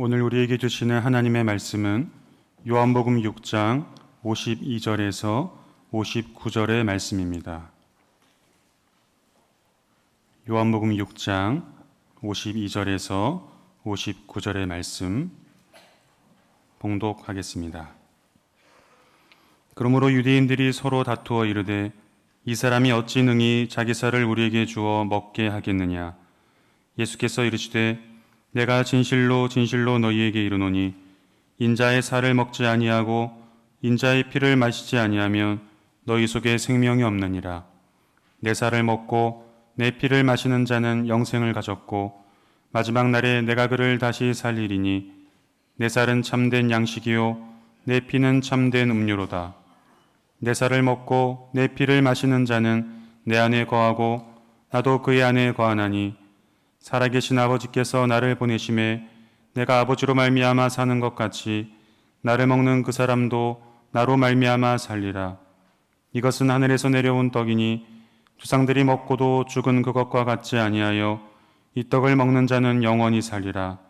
오늘 우리에게 주시는 하나님의 말씀은 요한복음 6장 52절에서 59절의 말씀입니다. 요한복음 6장 52절에서 59절의 말씀 봉독하겠습니다. 그러므로 유대인들이 서로 다투어 이르되 이 사람이 어찌 능히 자기 살을 우리에게 주어 먹게 하겠느냐. 예수께서 이르시되 내가 진실로 진실로 너희에게 이르노니 인자의 살을 먹지 아니하고 인자의 피를 마시지 아니하면 너희 속에 생명이 없느니라. 내 살을 먹고 내 피를 마시는 자는 영생을 가졌고 마지막 날에 내가 그를 다시 살리리니 내 살은 참된 양식이요 내 피는 참된 음료로다. 내 살을 먹고 내 피를 마시는 자는 내 안에 거하고 나도 그의 안에 거하나니 살아계신 아버지께서 나를 보내심에 내가 아버지로 말미암아 사는 것 같이 나를 먹는 그 사람도 나로 말미암아 살리라. 이것은 하늘에서 내려온 떡이니 조상들이 먹고도 죽은 그것과 같지 아니하여 이 떡을 먹는 자는 영원히 살리라.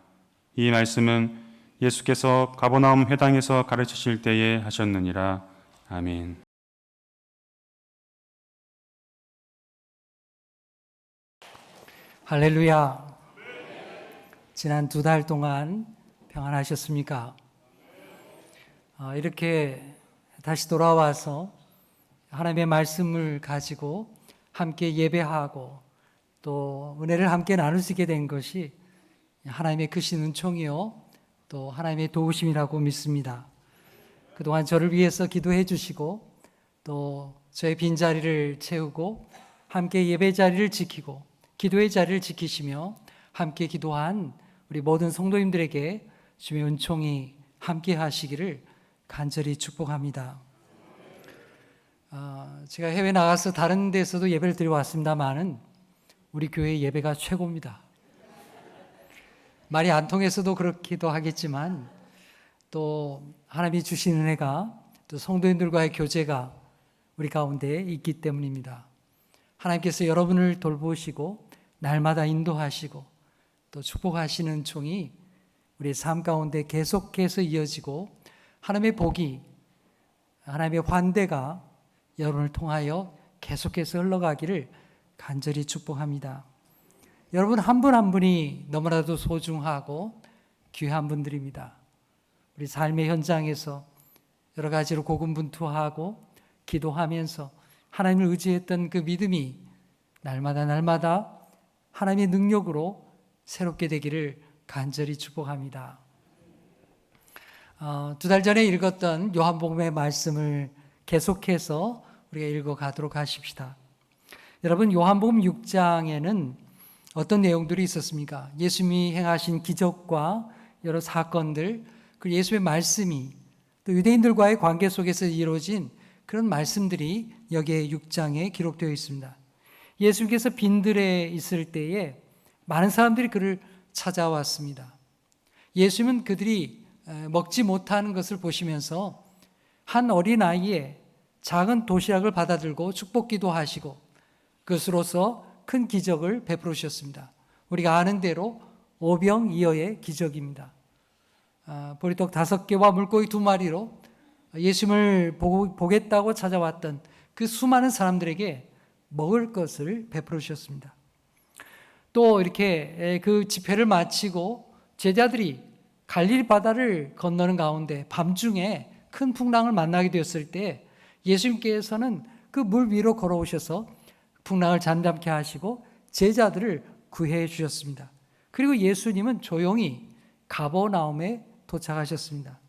이 말씀은 예수께서 가버나움 회당에서 가르치실 때에 하셨느니라. 아멘. 할렐루야. 지난 2달 동안 평안하셨습니까? 이렇게 다시 돌아와서 하나님의 말씀을 가지고 함께 예배하고 또 은혜를 함께 나눌 수 있게 된 것이 하나님의 크신 은총이요 또 하나님의 도우심이라고 믿습니다. 그동안 저를 위해서 기도해 주시고 또 저의 빈자리를 채우고 함께 예배 자리를 지키고 기도의 자리를 지키시며 함께 기도한 우리 모든 성도님들에게 주의 은총이 함께 하시기를 간절히 축복합니다. 제가 해외 나가서 다른 데서도 예배를 드려 왔습니다만은 우리 교회 예배가 최고입니다. 말이 안 통해서도 그렇기도 하겠지만 또 하나님이 주신 은혜가 또 성도님들과의 교제가 우리 가운데 있기 때문입니다. 하나님께서 여러분을 돌보시고 날마다 인도하시고 또 축복하시는 은총이 우리의 삶 가운데 계속해서 이어지고 하나님의 복이 하나님의 환대가 여러분을 통하여 계속해서 흘러가기를 간절히 축복합니다. 여러분 한 분 한 분이 너무나도 소중하고 귀한 분들입니다. 우리 삶의 현장에서 여러 가지로 고군분투하고 기도하면서 하나님을 의지했던 그 믿음이 날마다 하나님의 능력으로 새롭게 되기를 간절히 축복합니다. 2달 전에 읽었던 요한복음의 말씀을 계속해서 우리가 읽어가도록 하십시다. 여러분 요한복음 6장에는 어떤 내용들이 있었습니까? 예수님이 행하신 기적과 여러 사건들, 그리고 예수의 말씀이 또 유대인들과의 관계 속에서 이루어진 그런 말씀들이 여기에 6장에 기록되어 있습니다. 예수님께서 빈들에 있을 때에 많은 사람들이 그를 찾아왔습니다. 예수님은 그들이 먹지 못하는 것을 보시면서 한 어린아이의 작은 도시락을 받아들고 축복기도 하시고 그것으로서 큰 기적을 베풀으셨습니다. 우리가 아는 대로 오병이어의 기적입니다. 보리떡 5개와 물고기 2마리로 예수님을 보겠다고 찾아왔던 그 수많은 사람들에게 먹을 것을 베풀으셨습니다. 또 이렇게 그 집회를 마치고 제자들이 갈릴리 바다를 건너는 가운데 밤중에 큰 풍랑을 만나게 되었을 때 예수님께서는 그 물 위로 걸어오셔서 풍랑을 잠잠케 하시고 제자들을 구해 주셨습니다. 그리고 예수님은 조용히 가버나움에 도착하셨습니다.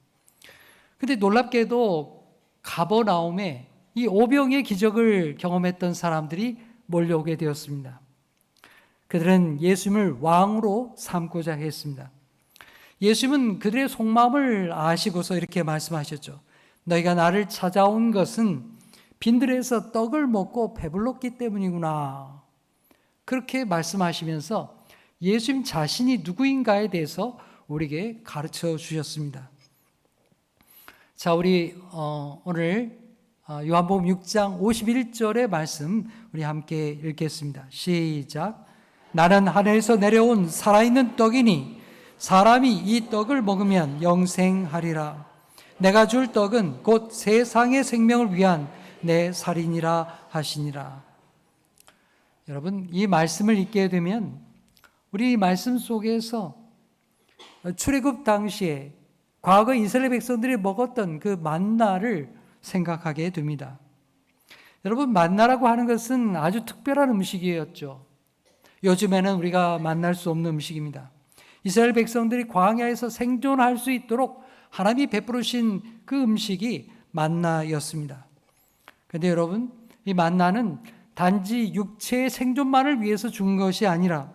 그런데 놀랍게도 가버나움에 이 오병의 기적을 경험했던 사람들이 몰려오게 되었습니다. 그들은 예수님을 왕으로 삼고자 했습니다. 예수님은 그들의 속마음을 아시고서 이렇게 말씀하셨죠. 너희가 나를 찾아온 것은 빈들에서 떡을 먹고 배불렀기 때문이구나. 그렇게 말씀하시면서 예수님 자신이 누구인가에 대해서 우리에게 가르쳐 주셨습니다. 자, 우리 오늘 요한복음 6장 51절의 말씀 우리 함께 읽겠습니다. 시작. 나는 하늘에서 내려온 살아있는 떡이니 사람이 이 떡을 먹으면 영생하리라. 내가 줄 떡은 곧 세상의 생명을 위한 내 살이니라 하시니라. 여러분, 이 말씀을 읽게 되면 우리 이 말씀 속에서 출애굽 당시에 과거 이스라엘 백성들이 먹었던 그 만나를 생각하게 됩니다. 여러분, 만나라고 하는 것은 아주 특별한 음식이었죠. 요즘에는 우리가 만날 수 없는 음식입니다. 이스라엘 백성들이 광야에서 생존할 수 있도록 하나님이 베풀으신 그 음식이 만나였습니다. 그런데 여러분, 이 만나는 단지 육체의 생존만을 위해서 준 것이 아니라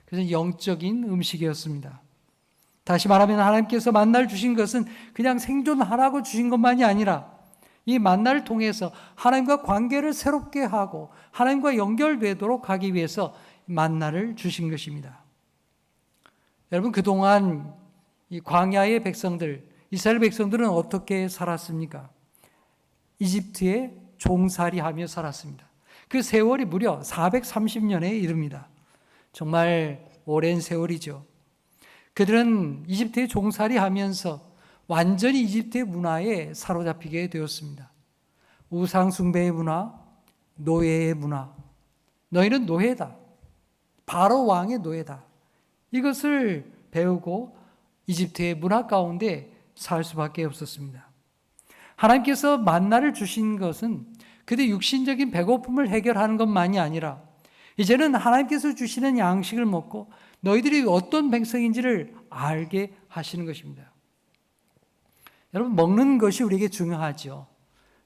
그것은 영적인 음식이었습니다. 다시 말하면 하나님께서 만나를 주신 것은 그냥 생존하라고 주신 것만이 아니라 이 만나를 통해서 하나님과 관계를 새롭게 하고 하나님과 연결되도록 하기 위해서 만나를 주신 것입니다. 여러분, 그동안 이 광야의 백성들, 이스라엘 백성들은 어떻게 살았습니까? 이집트에 종살이하며 살았습니다. 그 세월이 무려 430년에 이릅니다. 정말 오랜 세월이죠. 그들은 이집트에 종살이하면서 완전히 이집트의 문화에 사로잡히게 되었습니다. 우상 숭배의 문화, 노예의 문화. 너희는 노예다. 바로 왕의 노예다. 이것을 배우고 이집트의 문화 가운데 살 수밖에 없었습니다. 하나님께서 만나를 주신 것은 그들의 육신적인 배고픔을 해결하는 것만이 아니라 이제는 하나님께서 주시는 양식을 먹고 너희들이 어떤 백성인지를 알게 하시는 것입니다. 여러분, 먹는 것이 우리에게 중요하죠.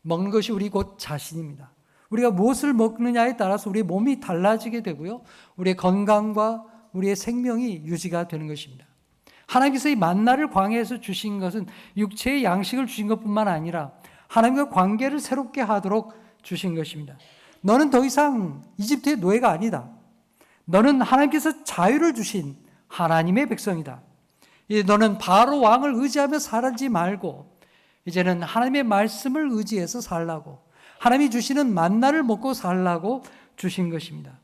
먹는 것이 우리 곧 자신입니다. 우리가 무엇을 먹느냐에 따라서 우리의 몸이 달라지게 되고요. 우리의 건강과 우리의 생명이 유지가 되는 것입니다. 하나님께서 이 만나를 광야에서 주신 것은 육체의 양식을 주신 것뿐만 아니라 하나님과 관계를 새롭게 하도록 주신 것입니다. 너는 더 이상 이집트의 노예가 아니다. 너는 하나님께서 자유를 주신 하나님의 백성이다. 이제 너는 바로 왕을 의지하며 살지 말고 이제는 하나님의 말씀을 의지해서 살라고, 하나님이 주시는 만나를 먹고 살라고 주신 것입니다.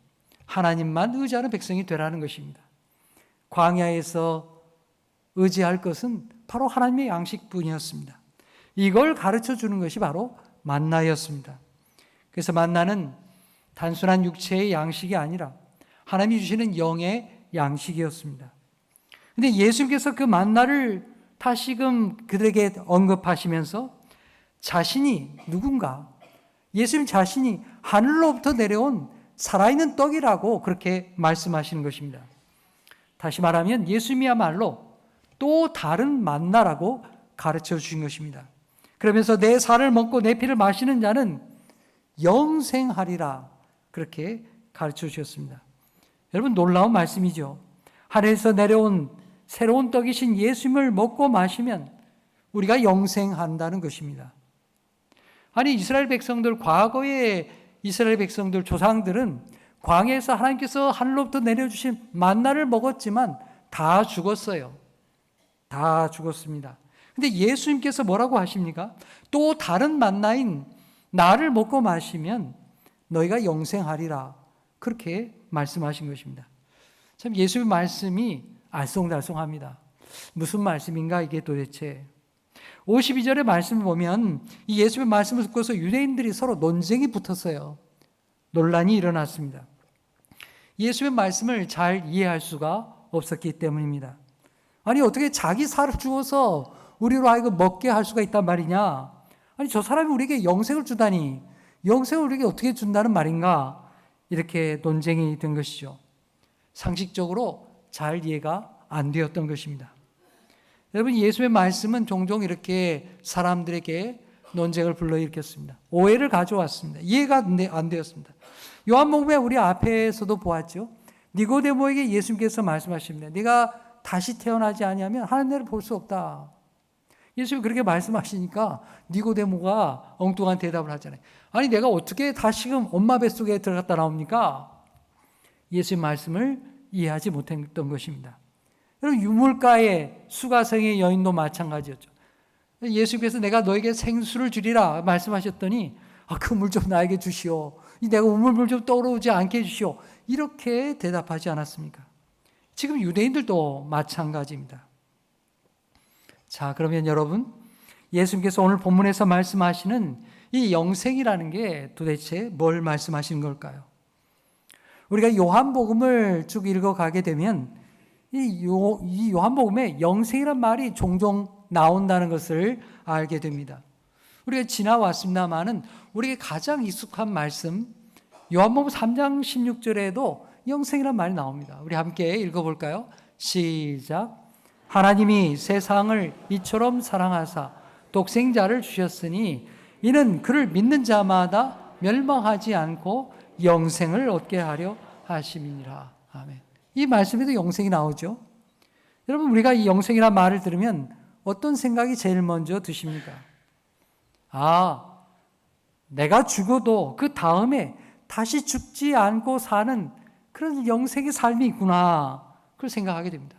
하나님만 의지하는 백성이 되라는 것입니다. 광야에서 의지할 것은 바로 하나님의 양식뿐이었습니다. 이걸 가르쳐 주는 것이 바로 만나였습니다. 그래서 만나는 단순한 육체의 양식이 아니라 하나님이 주시는 영의 양식이었습니다. 그런데 예수님께서 그 만나를 다시금 그들에게 언급하시면서 자신이 누군가, 예수님 자신이 하늘로부터 내려온 살아있는 떡이라고 그렇게 말씀하시는 것입니다. 다시 말하면 예수님이야말로 또 다른 만나라고 가르쳐 주신 것입니다. 그러면서 내 살을 먹고 내 피를 마시는 자는 영생하리라 그렇게 가르쳐 주셨습니다. 여러분, 놀라운 말씀이죠. 하늘에서 내려온 새로운 떡이신 예수님을 먹고 마시면 우리가 영생한다는 것입니다. 아니, 이스라엘 백성들, 과거의 이스라엘 백성들, 조상들은 광야에서 하나님께서 하늘로부터 내려주신 만나를 먹었지만 다 죽었어요. 다 죽었습니다. 근데 예수님께서 뭐라고 하십니까? 또 다른 만나인 나를 먹고 마시면 너희가 영생하리라 그렇게 말씀하신 것입니다. 참 예수의 말씀이 알쏭달쏭합니다. 무슨 말씀인가 이게 도대체. 52절의 말씀을 보면 이 예수의 말씀을 듣고서 유대인들이 서로 논쟁이 붙었어요. 논란이 일어났습니다. 예수의 말씀을 잘 이해할 수가 없었기 때문입니다. 아니, 어떻게 자기 살을 주어서 우리로 하여금 먹게 할 수가 있단 말이냐? 아니, 저 사람이 우리에게 영생을 주다니 영생을 우리에게 어떻게 준다는 말인가? 이렇게 논쟁이 된 것이죠. 상식적으로 잘 이해가 안 되었던 것입니다. 여러분, 예수의 말씀은 종종 이렇게 사람들에게 논쟁을 불러일으켰습니다. 오해를 가져왔습니다. 이해가 안 되었습니다. 요한복음에 우리 앞에서도 보았죠. 니고데모에게 예수님께서 말씀하십니다. 네가 다시 태어나지 아니하면 하늘을 볼 수 없다. 예수님이 그렇게 말씀하시니까 니고데모가 엉뚱한 대답을 하잖아요. 아니, 내가 어떻게 다시금 엄마 뱃속에 들어갔다 나옵니까? 예수의 말씀을 이해하지 못했던 것입니다. 여러분, 유물가의 수가성의 여인도 마찬가지였죠. 예수님께서 내가 너에게 생수를 주리라 말씀하셨더니 그 물 좀 나에게 주시오. 내가 우물물 좀 떠오르지 않게 해주시오. 이렇게 대답하지 않았습니까? 지금 유대인들도 마찬가지입니다. 자, 그러면 여러분, 예수님께서 오늘 본문에서 말씀하시는 이 영생이라는 게 도대체 뭘 말씀하시는 걸까요? 우리가 요한복음을 쭉 읽어가게 되면 이 요한복음에 영생이란 말이 종종 나온다는 것을 알게 됩니다. 우리가 지나왔습니다마는 우리에게 가장 익숙한 말씀, 요한복음 3장 16절에도 영생이란 말이 나옵니다. 우리 함께 읽어볼까요? 시작. 하나님이 세상을 이처럼 사랑하사 독생자를 주셨으니 이는 그를 믿는 자마다 멸망하지 않고 영생을 얻게 하려 하심이니라. 아멘. 이 말씀에도 영생이 나오죠. 여러분, 우리가 이 영생이라는 말을 들으면 어떤 생각이 제일 먼저 드십니까? 아, 내가 죽어도 그 다음에 다시 죽지 않고 사는 그런 영생의 삶이 있구나. 그걸 생각하게 됩니다.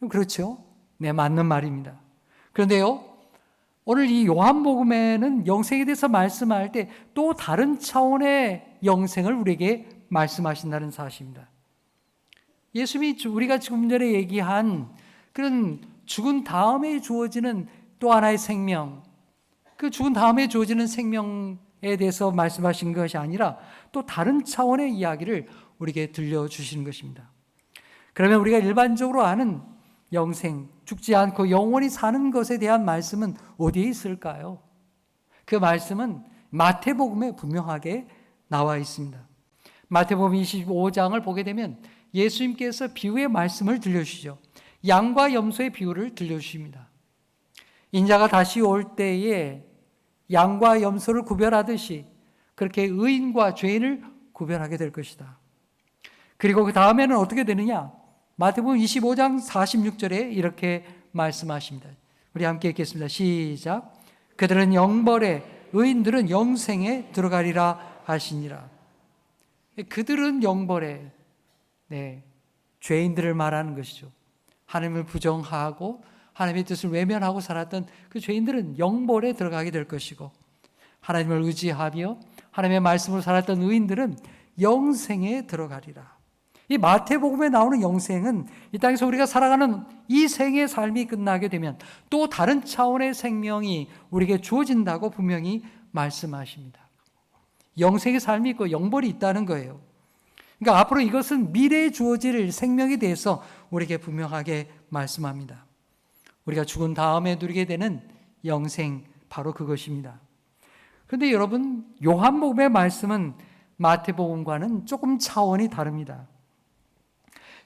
그렇죠? 네, 맞는 말입니다. 그런데요, 오늘 이 요한복음에는 영생에 대해서 말씀할 때 또 다른 차원의 영생을 우리에게 말씀하신다는 사실입니다. 예수님이 우리가 지금 전에 얘기한 그런 죽은 다음에 주어지는 또 하나의 생명, 그 죽은 다음에 주어지는 생명에 대해서 말씀하신 것이 아니라 또 다른 차원의 이야기를 우리에게 들려주시는 것입니다. 그러면 우리가 일반적으로 아는 영생, 죽지 않고 영원히 사는 것에 대한 말씀은 어디에 있을까요? 그 말씀은 마태복음에 분명하게 나와 있습니다. 마태복음 25장을 보게 되면 예수님께서 비유의 말씀을 들려주시죠. 양과 염소의 비유를 들려주십니다. 인자가 다시 올 때에 양과 염소를 구별하듯이 그렇게 의인과 죄인을 구별하게 될 것이다. 그리고 그 다음에는 어떻게 되느냐? 마태복음 25장 46절에 이렇게 말씀하십니다. 우리 함께 읽겠습니다. 시작. 그들은 영벌에 의인들은 영생에 들어가리라 하시니라. 그들은 영벌에, 네, 죄인들을 말하는 것이죠. 하나님을 부정하고 하나님의 뜻을 외면하고 살았던 그 죄인들은 영벌에 들어가게 될 것이고, 하나님을 의지하며 하나님의 말씀으로 살았던 의인들은 영생에 들어가리라. 이 마태복음에 나오는 영생은 이 땅에서 우리가 살아가는 이 생의 삶이 끝나게 되면 또 다른 차원의 생명이 우리에게 주어진다고 분명히 말씀하십니다. 영생의 삶이 있고 영벌이 있다는 거예요. 그러니까 앞으로 이것은 미래에 주어질 생명에 대해서 우리에게 분명하게 말씀합니다. 우리가 죽은 다음에 누리게 되는 영생, 바로 그것입니다. 그런데 여러분, 요한복음의 말씀은 마태복음과는 조금 차원이 다릅니다.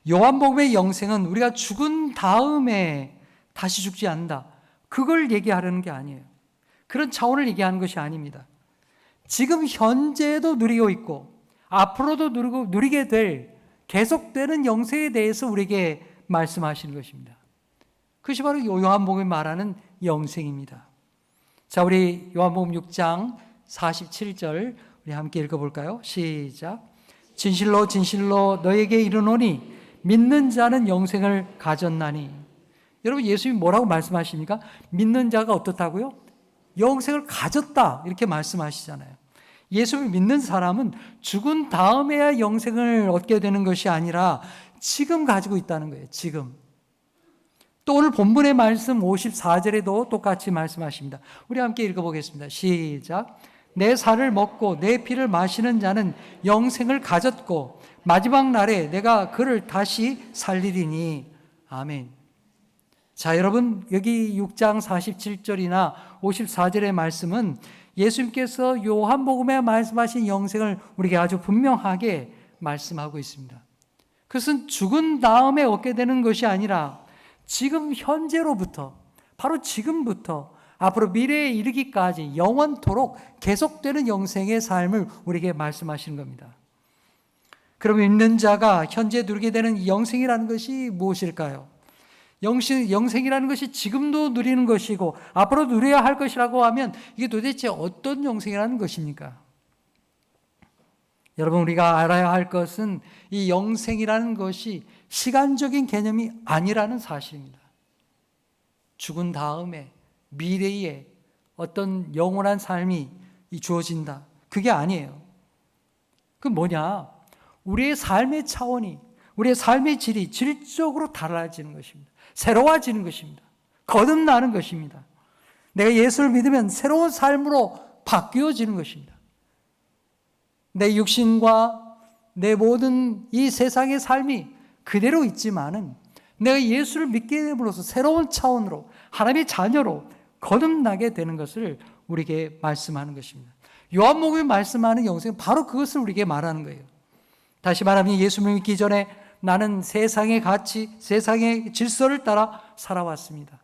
요한복음의 영생은 우리가 죽은 다음에 다시 죽지 않는다, 그걸 얘기하려는 게 아니에요. 그런 차원을 얘기하는 것이 아닙니다. 지금 현재도 누리고 있고 앞으로도 누리게 될 계속되는 영생에 대해서 우리에게 말씀하시는 것입니다. 그것이 바로 요한복음이 말하는 영생입니다. 자, 우리 요한복음 6장 47절 우리 함께 읽어볼까요? 시작. 진실로 진실로 너에게 이르노니 믿는 자는 영생을 가졌나니. 여러분, 예수님이 뭐라고 말씀하십니까? 믿는 자가 어떻다고요? 영생을 가졌다, 이렇게 말씀하시잖아요. 예수를 믿는 사람은 죽은 다음에야 영생을 얻게 되는 것이 아니라 지금 가지고 있다는 거예요. 지금. 또 오늘 본문의 말씀 54절에도 똑같이 말씀하십니다. 우리 함께 읽어보겠습니다. 시작. 내 살을 먹고 내 피를 마시는 자는 영생을 가졌고 마지막 날에 내가 그를 다시 살리리니. 아멘. 자, 여러분, 여기 6장 47절이나 54절의 말씀은 예수님께서 요한복음에 말씀하신 영생을 우리에게 아주 분명하게 말씀하고 있습니다. 그것은 죽은 다음에 얻게 되는 것이 아니라 지금 현재로부터, 바로 지금부터 앞으로 미래에 이르기까지 영원토록 계속되는 영생의 삶을 우리에게 말씀하시는 겁니다. 그럼 믿는 자가 현재 누리게 되는 이 영생이라는 것이 무엇일까요? 영생이라는 것이 지금도 누리는 것이고 앞으로 누려야 할 것이라고 하면 이게 도대체 어떤 영생이라는 것입니까? 여러분, 우리가 알아야 할 것은 이 영생이라는 것이 시간적인 개념이 아니라는 사실입니다. 죽은 다음에 미래에 어떤 영원한 삶이 주어진다, 그게 아니에요. 그건 뭐냐? 우리의 삶의 차원이, 우리의 삶의 질이 질적으로 달라지는 것입니다. 새로워지는 것입니다. 거듭나는 것입니다. 내가 예수를 믿으면 새로운 삶으로 바뀌어지는 것입니다. 내 육신과 내 모든 이 세상의 삶이 그대로 있지만은 내가 예수를 믿게 됨으로써 새로운 차원으로 하나님의 자녀로 거듭나게 되는 것을 우리에게 말씀하는 것입니다. 요한복음이 말씀하는 영생은 바로 그것을 우리에게 말하는 거예요. 다시 말하면 예수를 믿기 전에 나는 세상의 가치, 세상의 질서를 따라 살아왔습니다.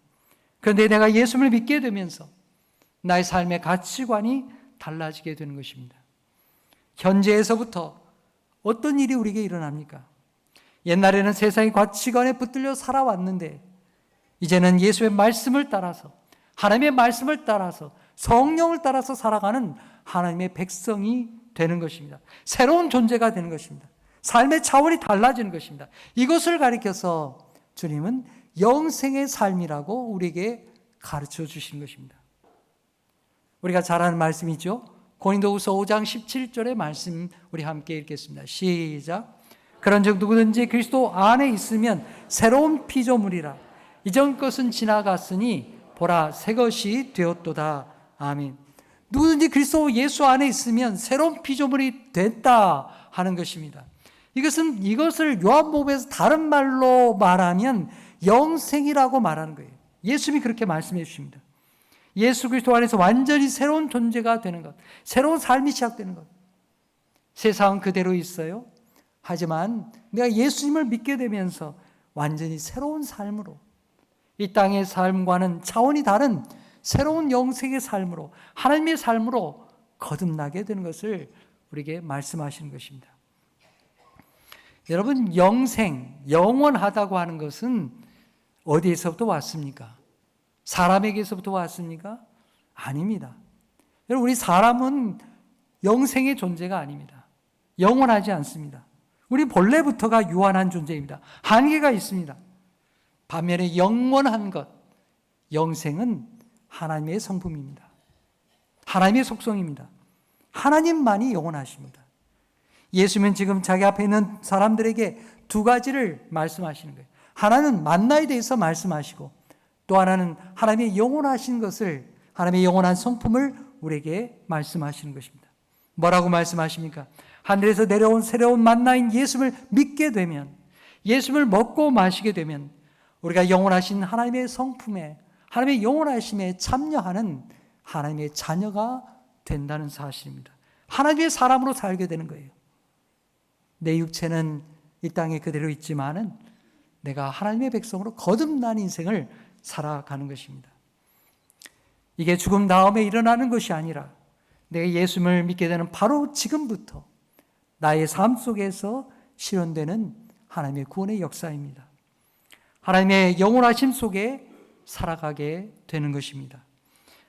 그런데 내가 예수를 믿게 되면서 나의 삶의 가치관이 달라지게 되는 것입니다. 현재에서부터 어떤 일이 우리에게 일어납니까? 옛날에는 세상의 가치관에 붙들려 살아왔는데 이제는 예수의 말씀을 따라서, 하나님의 말씀을 따라서, 성령을 따라서 살아가는 하나님의 백성이 되는 것입니다. 새로운 존재가 되는 것입니다. 삶의 차원이 달라지는 것입니다. 이것을 가리켜서 주님은 영생의 삶이라고 우리에게 가르쳐 주시는 것입니다. 우리가 잘 아는 말씀이죠. 고린도후서 5장 17절의 말씀 우리 함께 읽겠습니다. 시작. 그런즉 누구든지 그리스도 안에 있으면 새로운 피조물이라. 이전 것은 지나갔으니 보라 새 것이 되었도다. 아멘. 누구든지 그리스도 예수 안에 있으면 새로운 피조물이 됐다 하는 것입니다. 이것을 요한복음에서 다른 말로 말하면 영생이라고 말하는 거예요. 예수님이 그렇게 말씀해 주십니다. 예수 그리스도 안에서 완전히 새로운 존재가 되는 것, 새로운 삶이 시작되는 것. 세상은 그대로 있어요. 하지만 내가 예수님을 믿게 되면서 완전히 새로운 삶으로, 이 땅의 삶과는 차원이 다른 새로운 영생의 삶으로, 하나님의 삶으로 거듭나게 되는 것을 우리에게 말씀하시는 것입니다. 여러분, 영생, 영원하다고 하는 것은 어디에서부터 왔습니까? 사람에게서부터 왔습니까? 아닙니다. 여러분, 우리 사람은 영생의 존재가 아닙니다. 영원하지 않습니다. 우리 본래부터가 유한한 존재입니다. 한계가 있습니다. 반면에 영원한 것, 영생은 하나님의 성품입니다. 하나님의 속성입니다. 하나님만이 영원하십니다. 예수님은 지금 자기 앞에 있는 사람들에게 두 가지를 말씀하시는 거예요. 하나는 만나에 대해서 말씀하시고 또 하나는 하나님의 영원하신 것을, 하나님의 영원한 성품을 우리에게 말씀하시는 것입니다. 뭐라고 말씀하십니까? 하늘에서 내려온 새로운 만나인 예수를 믿게 되면, 예수를 먹고 마시게 되면 우리가 영원하신 하나님의 성품에, 하나님의 영원하심에 참여하는 하나님의 자녀가 된다는 사실입니다. 하나님의 사람으로 살게 되는 거예요. 내 육체는 이 땅에 그대로 있지만은 내가 하나님의 백성으로 거듭난 인생을 살아가는 것입니다. 이게 죽음 다음에 일어나는 것이 아니라 내가 예수님을 믿게 되는 바로 지금부터 나의 삶 속에서 실현되는 하나님의 구원의 역사입니다. 하나님의 영원하심 속에 살아가게 되는 것입니다.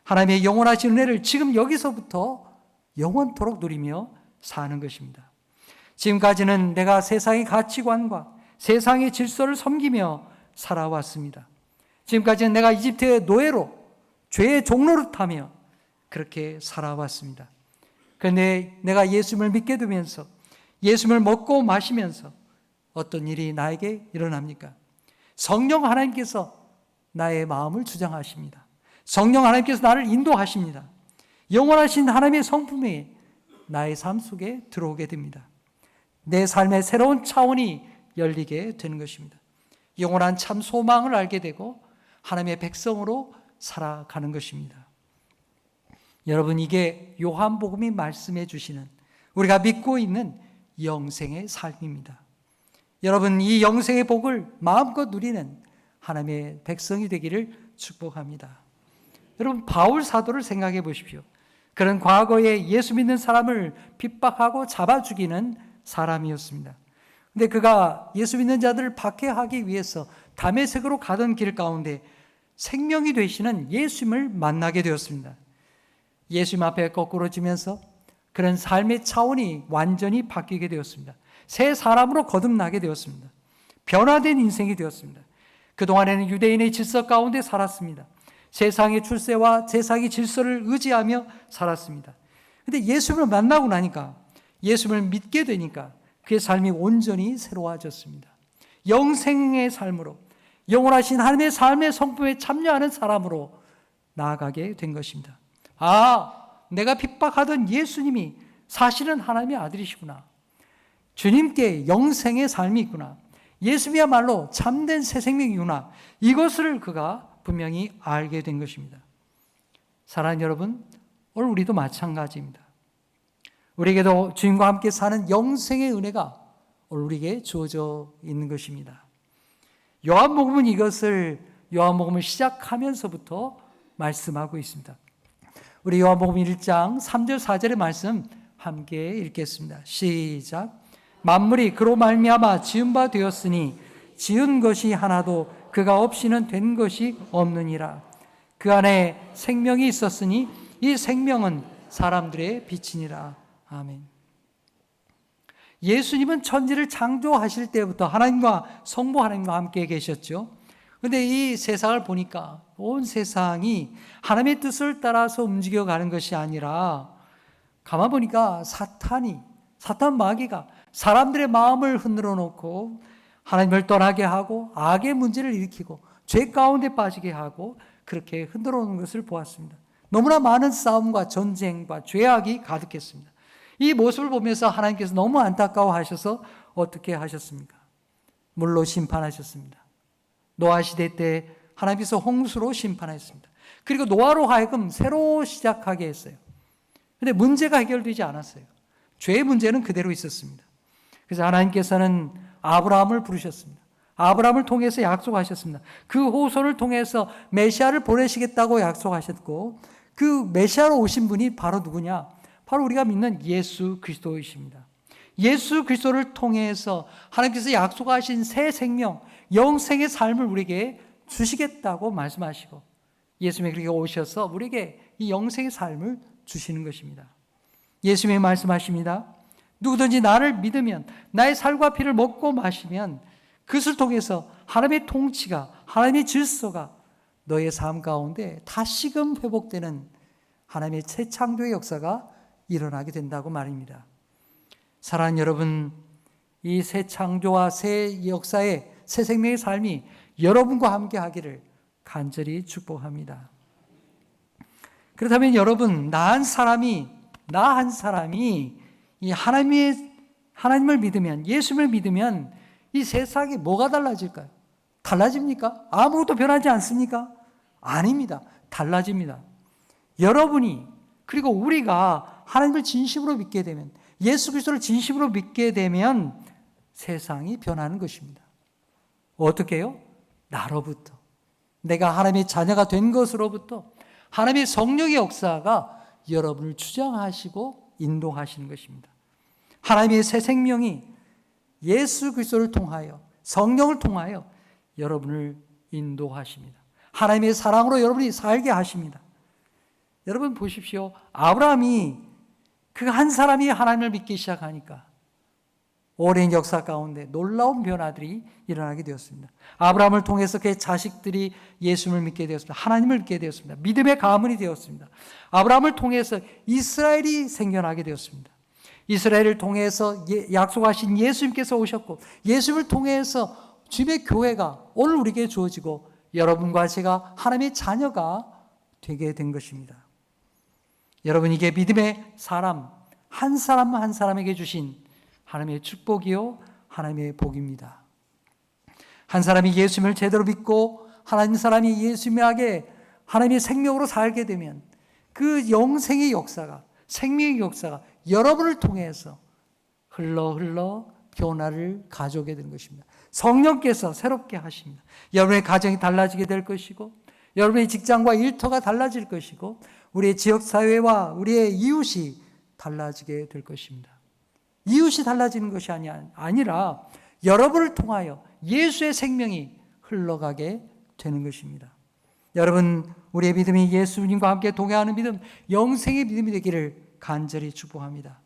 하나님의 영원하신 은혜를 지금 여기서부터 영원토록 누리며 사는 것입니다. 지금까지는 내가 세상의 가치관과 세상의 질서를 섬기며 살아왔습니다. 지금까지는 내가 이집트의 노예로 죄의 종노릇하며 그렇게 살아왔습니다. 그런데 내가 예수님을 믿게 되면서 예수님을 먹고 마시면서 어떤 일이 나에게 일어납니까? 성령 하나님께서 나의 마음을 주장하십니다. 성령 하나님께서 나를 인도하십니다. 영원하신 하나님의 성품이 나의 삶 속에 들어오게 됩니다. 내 삶의 새로운 차원이 열리게 되는 것입니다. 영원한 참 소망을 알게 되고 하나님의 백성으로 살아가는 것입니다. 여러분, 이게 요한복음이 말씀해 주시는, 우리가 믿고 있는 영생의 삶입니다. 여러분, 이 영생의 복을 마음껏 누리는 하나님의 백성이 되기를 축복합니다. 여러분, 바울 사도를 생각해 보십시오. 그는 과거에 예수 믿는 사람을 핍박하고 잡아 죽이는 사람이었습니다. 근데 그가 예수 믿는 자들을 박해하기 위해서 다메섹으로 가던 길 가운데 생명이 되시는 예수님을 만나게 되었습니다. 예수님 앞에 거꾸로지면서 그런 삶의 차원이 완전히 바뀌게 되었습니다. 새 사람으로 거듭나게 되었습니다. 변화된 인생이 되었습니다. 그동안에는 유대인의 질서 가운데 살았습니다. 세상의 출세와 세상의 질서를 의지하며 살았습니다. 그런데 예수님을 만나고 나니까, 예수님을 믿게 되니까 그의 삶이 온전히 새로워졌습니다. 영생의 삶으로, 영원하신 하나님의 삶의 성품에 참여하는 사람으로 나아가게 된 것입니다. 내가 핍박하던 예수님이 사실은 하나님의 아들이시구나. 주님께 영생의 삶이 있구나. 예수님이야말로 참된 새 생명이구나. 이것을 그가 분명히 알게 된 것입니다. 사랑하는 여러분, 오늘 우리도 마찬가지입니다. 우리에게도 주님과 함께 사는 영생의 은혜가 오늘 우리에게 주어져 있는 것입니다. 요한복음은 이것을 요한복음을 시작하면서부터 말씀하고 있습니다. 우리 요한복음 1장 3절 4절의 말씀 함께 읽겠습니다. 시작. 만물이 그로 말미암아 지은 바 되었으니 지은 것이 하나도 그가 없이는 된 것이 없느니라. 그 안에 생명이 있었으니 이 생명은 사람들의 빛이니라. 아멘. 예수님은 천지를 창조하실 때부터 하나님과 성부 하나님과 함께 계셨죠. 그런데 이 세상을 보니까 온 세상이 하나님의 뜻을 따라서 움직여가는 것이 아니라 가만 보니까 사탄 마귀가 사람들의 마음을 흔들어 놓고 하나님을 떠나게 하고 악의 문제를 일으키고 죄 가운데 빠지게 하고 그렇게 흔들어 놓는 것을 보았습니다. 너무나 많은 싸움과 전쟁과 죄악이 가득했습니다. 이 모습을 보면서 하나님께서 너무 안타까워하셔서 어떻게 하셨습니까? 물로 심판하셨습니다. 노아 시대 때 하나님께서 홍수로 심판했습니다. 그리고 노아로 하여금 새로 시작하게 했어요. 그런데 문제가 해결되지 않았어요. 죄의 문제는 그대로 있었습니다. 그래서 하나님께서는 아브라함을 부르셨습니다. 아브라함을 통해서 약속하셨습니다. 그 후손을 통해서 메시아를 보내시겠다고 약속하셨고 그 메시아로 오신 분이 바로 누구냐? 바로 우리가 믿는 예수 그리스도이십니다. 예수 그리스도를 통해서 하나님께서 약속하신 새 생명, 영생의 삶을 우리에게 주시겠다고 말씀하시고 예수님이 그렇게 오셔서 우리에게 이 영생의 삶을 주시는 것입니다. 예수님이 말씀하십니다. 누구든지 나를 믿으면 나의 살과 피를 먹고 마시면 그것을 통해서 하나님의 통치가, 하나님의 질서가 너의 삶 가운데 다시금 회복되는 하나님의 새 창조의 역사가 일어나게 된다고 말입니다. 사랑하는 여러분, 이 새 창조와 새 역사의 새 생명의 삶이 여러분과 함께 하기를 간절히 축복합니다. 그렇다면 여러분, 나 한 사람이 이 하나님을 믿으면, 예수님을 믿으면 이 세상이 뭐가 달라질까요? 달라집니까? 아무것도 변하지 않습니까? 아닙니다. 달라집니다. 여러분이 그리고 우리가 하나님을 진심으로 믿게 되면, 예수 그리스도를 진심으로 믿게 되면 세상이 변하는 것입니다. 어떻게 해요? 나로부터, 내가 하나님의 자녀가 된 것으로부터 하나님의 성령의 역사가 여러분을 주장하시고 인도하시는 것입니다. 하나님의 새 생명이 예수 그리스도를 통하여, 성령을 통하여 여러분을 인도하십니다. 하나님의 사랑으로 여러분이 살게 하십니다. 여러분 보십시오. 아브라함이 그 한 사람이 하나님을 믿기 시작하니까 오랜 역사 가운데 놀라운 변화들이 일어나게 되었습니다. 아브라함을 통해서 그의 자식들이 예수를 믿게 되었습니다. 하나님을 믿게 되었습니다. 믿음의 가문이 되었습니다. 아브라함을 통해서 이스라엘이 생겨나게 되었습니다. 이스라엘을 통해서 약속하신 예수님께서 오셨고 예수님을 통해서 주님의 교회가 오늘 우리에게 주어지고 여러분과 제가 하나님의 자녀가 되게 된 것입니다. 여러분, 이게 믿음의 사람 한 사람 한 사람에게 주신 하나님의 축복이요 하나님의 복입니다. 한 사람이 예수님을 제대로 믿고 하나님 사람이 예수님에게 하나님의 생명으로 살게 되면 그 영생의 역사가, 생명의 역사가 여러분을 통해서 흘러 변화를 가져오게 되는 것입니다. 성령께서 새롭게 하십니다. 여러분의 가정이 달라지게 될 것이고 여러분의 직장과 일터가 달라질 것이고 우리의 지역사회와 우리의 이웃이 달라지게 될 것입니다. 이웃이 달라지는 것이 아니라 여러분을 통하여 예수의 생명이 흘러가게 되는 것입니다. 여러분, 우리의 믿음이 예수님과 함께 동행하는 믿음, 영생의 믿음이 되기를 간절히 축복합니다.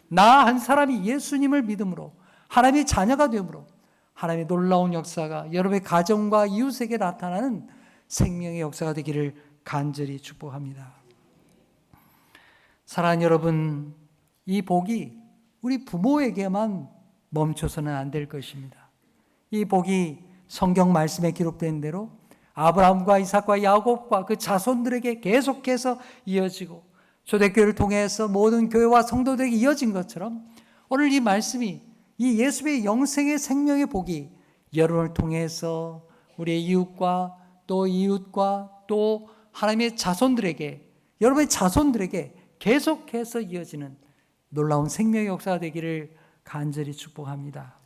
나 한 사람이 예수님을 믿음으로 하나님의 자녀가 되므로 하나님의 놀라운 역사가 여러분의 가정과 이웃에게 나타나는 생명의 역사가 되기를 간절히 축복합니다. 사랑하는 여러분, 이 복이 우리 부모에게만 멈춰서는 안 될 것입니다. 이 복이 성경 말씀에 기록된 대로 아브라함과 이삭과 야곱과 그 자손들에게 계속해서 이어지고 초대교회를 통해서 모든 교회와 성도들에게 이어진 것처럼 오늘 이 말씀이 이 예수의 영생의 생명의 복이 여러분을 통해서 우리의 이웃과 또 하나님의 자손들에게, 여러분의 자손들에게 계속해서 이어지는 놀라운 생명의 역사가 되기를 간절히 축복합니다.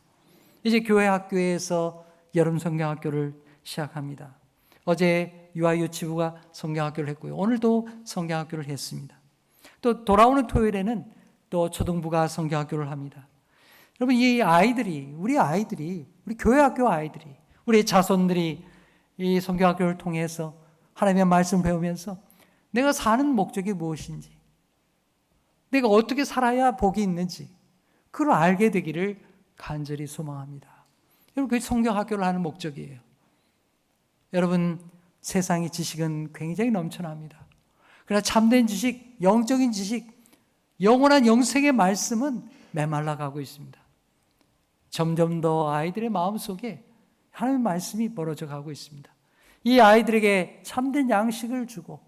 이제 교회 학교에서 여름 성경학교를 시작합니다. 어제 유아유치부가 성경학교를 했고요. 오늘도 성경학교를 했습니다. 또 돌아오는 토요일에는 또 초등부가 성경학교를 합니다. 여러분, 이 아이들이, 우리 교회 학교 아이들이, 우리 자손들이 이 성경학교를 통해서 하나님의 말씀을 배우면서 내가 사는 목적이 무엇인지, 내가 어떻게 살아야 복이 있는지 그걸 알게 되기를 간절히 소망합니다. 여러분, 그게 성경학교를 하는 목적이에요. 여러분, 세상의 지식은 굉장히 넘쳐납니다. 그러나 참된 지식, 영적인 지식, 영원한 영생의 말씀은 메말라가고 있습니다. 점점 더 아이들의 마음속에 하나님의 말씀이 벌어져 가고 있습니다. 이 아이들에게 참된 양식을 주고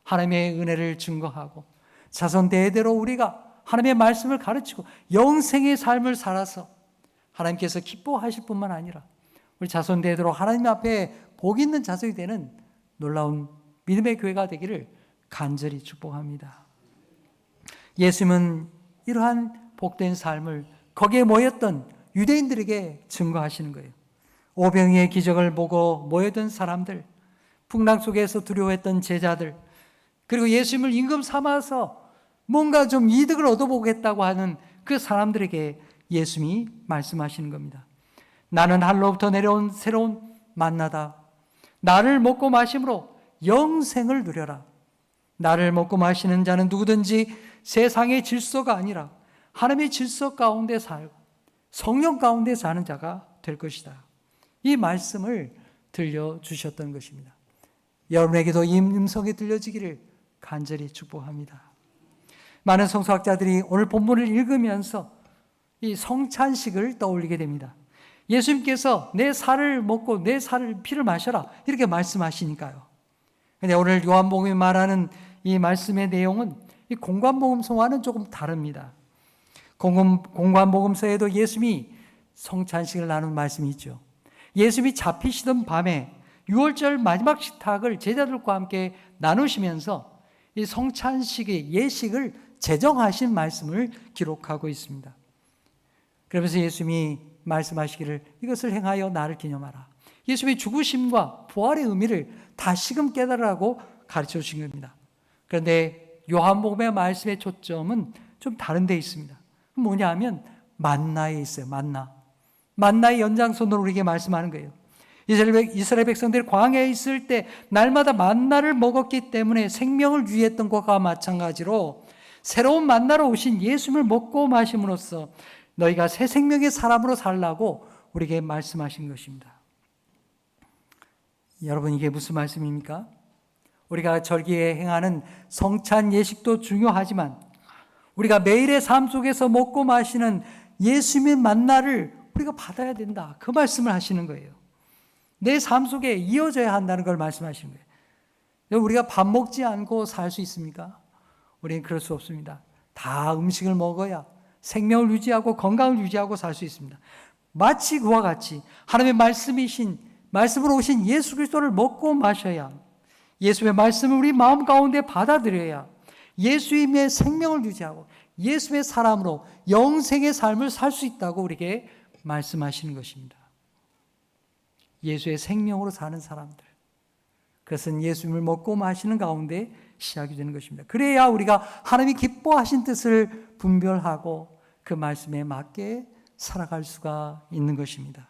하나님의 은혜를 증거하고 자손 대대로 우리가 하나님의 말씀을 가르치고 영생의 삶을 살아서 하나님께서 기뻐하실 뿐만 아니라 우리 자손 대대로 하나님 앞에 복 있는 자손이 되는 놀라운 믿음의 교회가 되기를 간절히 축복합니다. 예수님은 이러한 복된 삶을 거기에 모였던 유대인들에게 증거하시는 거예요. 오병이의 기적을 보고 모여든 사람들, 풍랑 속에서 두려워했던 제자들, 그리고 예수님을 임금 삼아서 뭔가 좀 이득을 얻어보겠다고 하는 그 사람들에게 예수님이 말씀하시는 겁니다. 나는 하늘로부터 내려온 새로운 만나다. 나를 먹고 마심으로 영생을 누려라. 나를 먹고 마시는 자는 누구든지 세상의 질서가 아니라 하나님의 질서 가운데 살고 성령 가운데 사는 자가 될 것이다. 이 말씀을 들려주셨던 것입니다. 여러분에게도 이 음성이 들려지기를 간절히 축복합니다. 많은 성서학자들이 오늘 본문을 읽으면서 이 성찬식을 떠올리게 됩니다. 예수님께서 내 살을 먹고 내 피를 마셔라 이렇게 말씀하시니까요. 그런데 오늘 요한복음이 말하는 이 말씀의 내용은 이 공관복음서와는 조금 다릅니다. 공관복음서에도 예수님이 성찬식을 나눈 말씀이 있죠. 예수님이 잡히시던 밤에 유월절 마지막 식탁을 제자들과 함께 나누시면서 이 성찬식의 예식을 제정하신 말씀을 기록하고 있습니다. 그러면서 예수님이 말씀하시기를 이것을 행하여 나를 기념하라. 예수님의 죽으심과 부활의 의미를 다시금 깨달으라고 가르쳐 주신 겁니다. 그런데 요한복음의 말씀의 초점은 좀 다른 데 있습니다. 뭐냐 하면 만나에 있어요. 만나의 연장선으로 우리에게 말씀하는 거예요. 이스라엘 백성들이 광야에 있을 때 날마다 만나를 먹었기 때문에 생명을 유지했던 것과 마찬가지로 새로운 만나로 오신 예수님을 먹고 마심으로써 너희가 새 생명의 사람으로 살라고 우리에게 말씀하신 것입니다. 여러분, 이게 무슨 말씀입니까? 우리가 절기에 행하는 성찬 예식도 중요하지만 우리가 매일의 삶 속에서 먹고 마시는 예수님의 만나를 우리가 받아야 된다. 그 말씀을 하시는 거예요. 내 삶 속에 이어져야 한다는 걸 말씀하시는 거예요. 우리가 밥 먹지 않고 살 수 있습니까? 우리는 그럴 수 없습니다. 다 음식을 먹어야 생명을 유지하고 건강을 유지하고 살 수 있습니다. 마치 그와 같이 하나님의 말씀으로 오신 예수 그리스도를 먹고 마셔야, 예수의 말씀을 우리 마음 가운데 받아들여야 예수님의 생명을 유지하고 예수의 사람으로 영생의 삶을 살 수 있다고 우리에게 말씀하시는 것입니다. 예수의 생명으로 사는 사람들, 그것은 예수님을 먹고 마시는 가운데 시작이 되는 것입니다. 그래야 우리가 하나님이 기뻐하신 뜻을 분별하고 그 말씀에 맞게 살아갈 수가 있는 것입니다.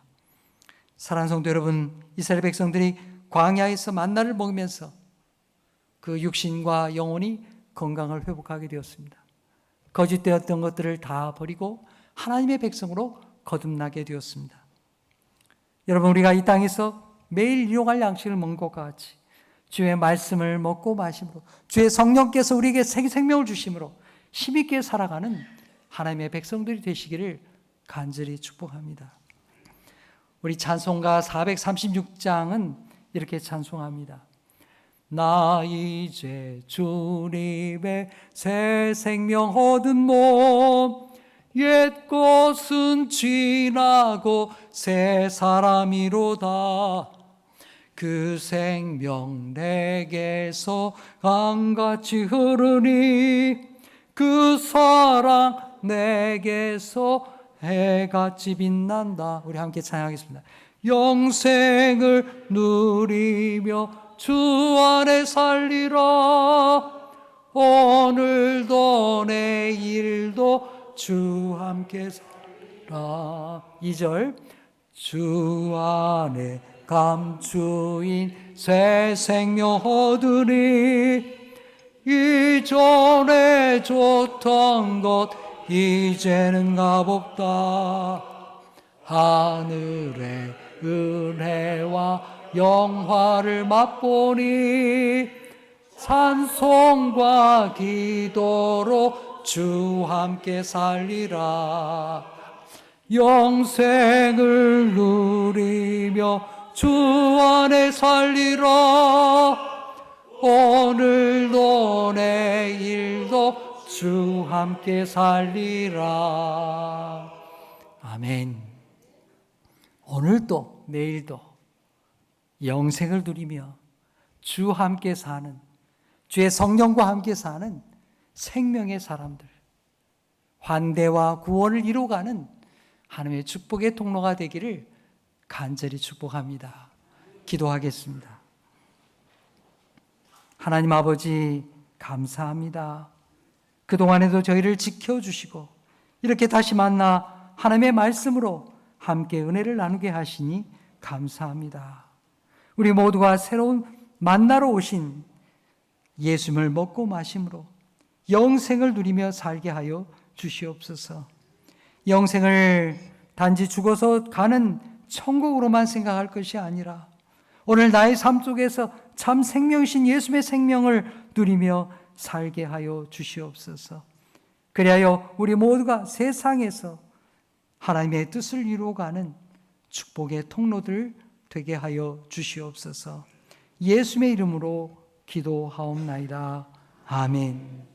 사랑하는 성도 여러분, 이스라엘 백성들이 광야에서 만나를 먹으면서 그 육신과 영혼이 건강을 회복하게 되었습니다. 거짓되었던 것들을 다 버리고 하나님의 백성으로 거듭나게 되었습니다. 여러분, 우리가 이 땅에서 매일 일용할 양식을 먹는 것과 같이 주의 말씀을 먹고 마심으로 주의 성령께서 우리에게 생명을 주심으로 힘있게 살아가는 하나님의 백성들이 되시기를 간절히 축복합니다. 우리 찬송가 436장은 이렇게 찬송합니다. 나 이제 주님의 새 생명 얻은 몸, 옛 것은 지나고 새 사람이로다. 그 생명 내게서 강같이 흐르니 그 사랑 내게서 해같이 빛난다. 우리 함께 찬양하겠습니다. 영생을 누리며 주 안에 살리라. 오늘도 내일도 주 함께 살리라. 2절 주 안에 감추인 새 생명 얻으니 이전에 줬던 것 이제는 값없다. 하늘의 은혜와 영화를 맛보니 찬송과 기도로 주 함께 살리라. 영생을 누리며 주 안에 살리라. 오늘도 내일도 주 함께 살리라. 아멘. 오늘도 내일도 영생을 누리며 주 함께 사는, 주의 성령과 함께 사는 생명의 사람들, 환대와 구원을 이루어가는 하나님의 축복의 통로가 되기를 간절히 축복합니다. 기도하겠습니다. 하나님 아버지 감사합니다. 그동안에도 저희를 지켜주시고 이렇게 다시 만나 하나님의 말씀으로 함께 은혜를 나누게 하시니 감사합니다. 우리 모두가 새로운 만나러 오신 예수님을 먹고 마심으로 영생을 누리며 살게 하여 주시옵소서. 영생을 단지 죽어서 가는 천국으로만 생각할 것이 아니라 오늘 나의 삶 속에서 참 생명이신 예수님의 생명을 누리며 살게 하여 주시옵소서. 그리하여 우리 모두가 세상에서 하나님의 뜻을 이루어가는 축복의 통로들 되게 하여 주시옵소서. 예수님의 이름으로 기도하옵나이다. 아멘.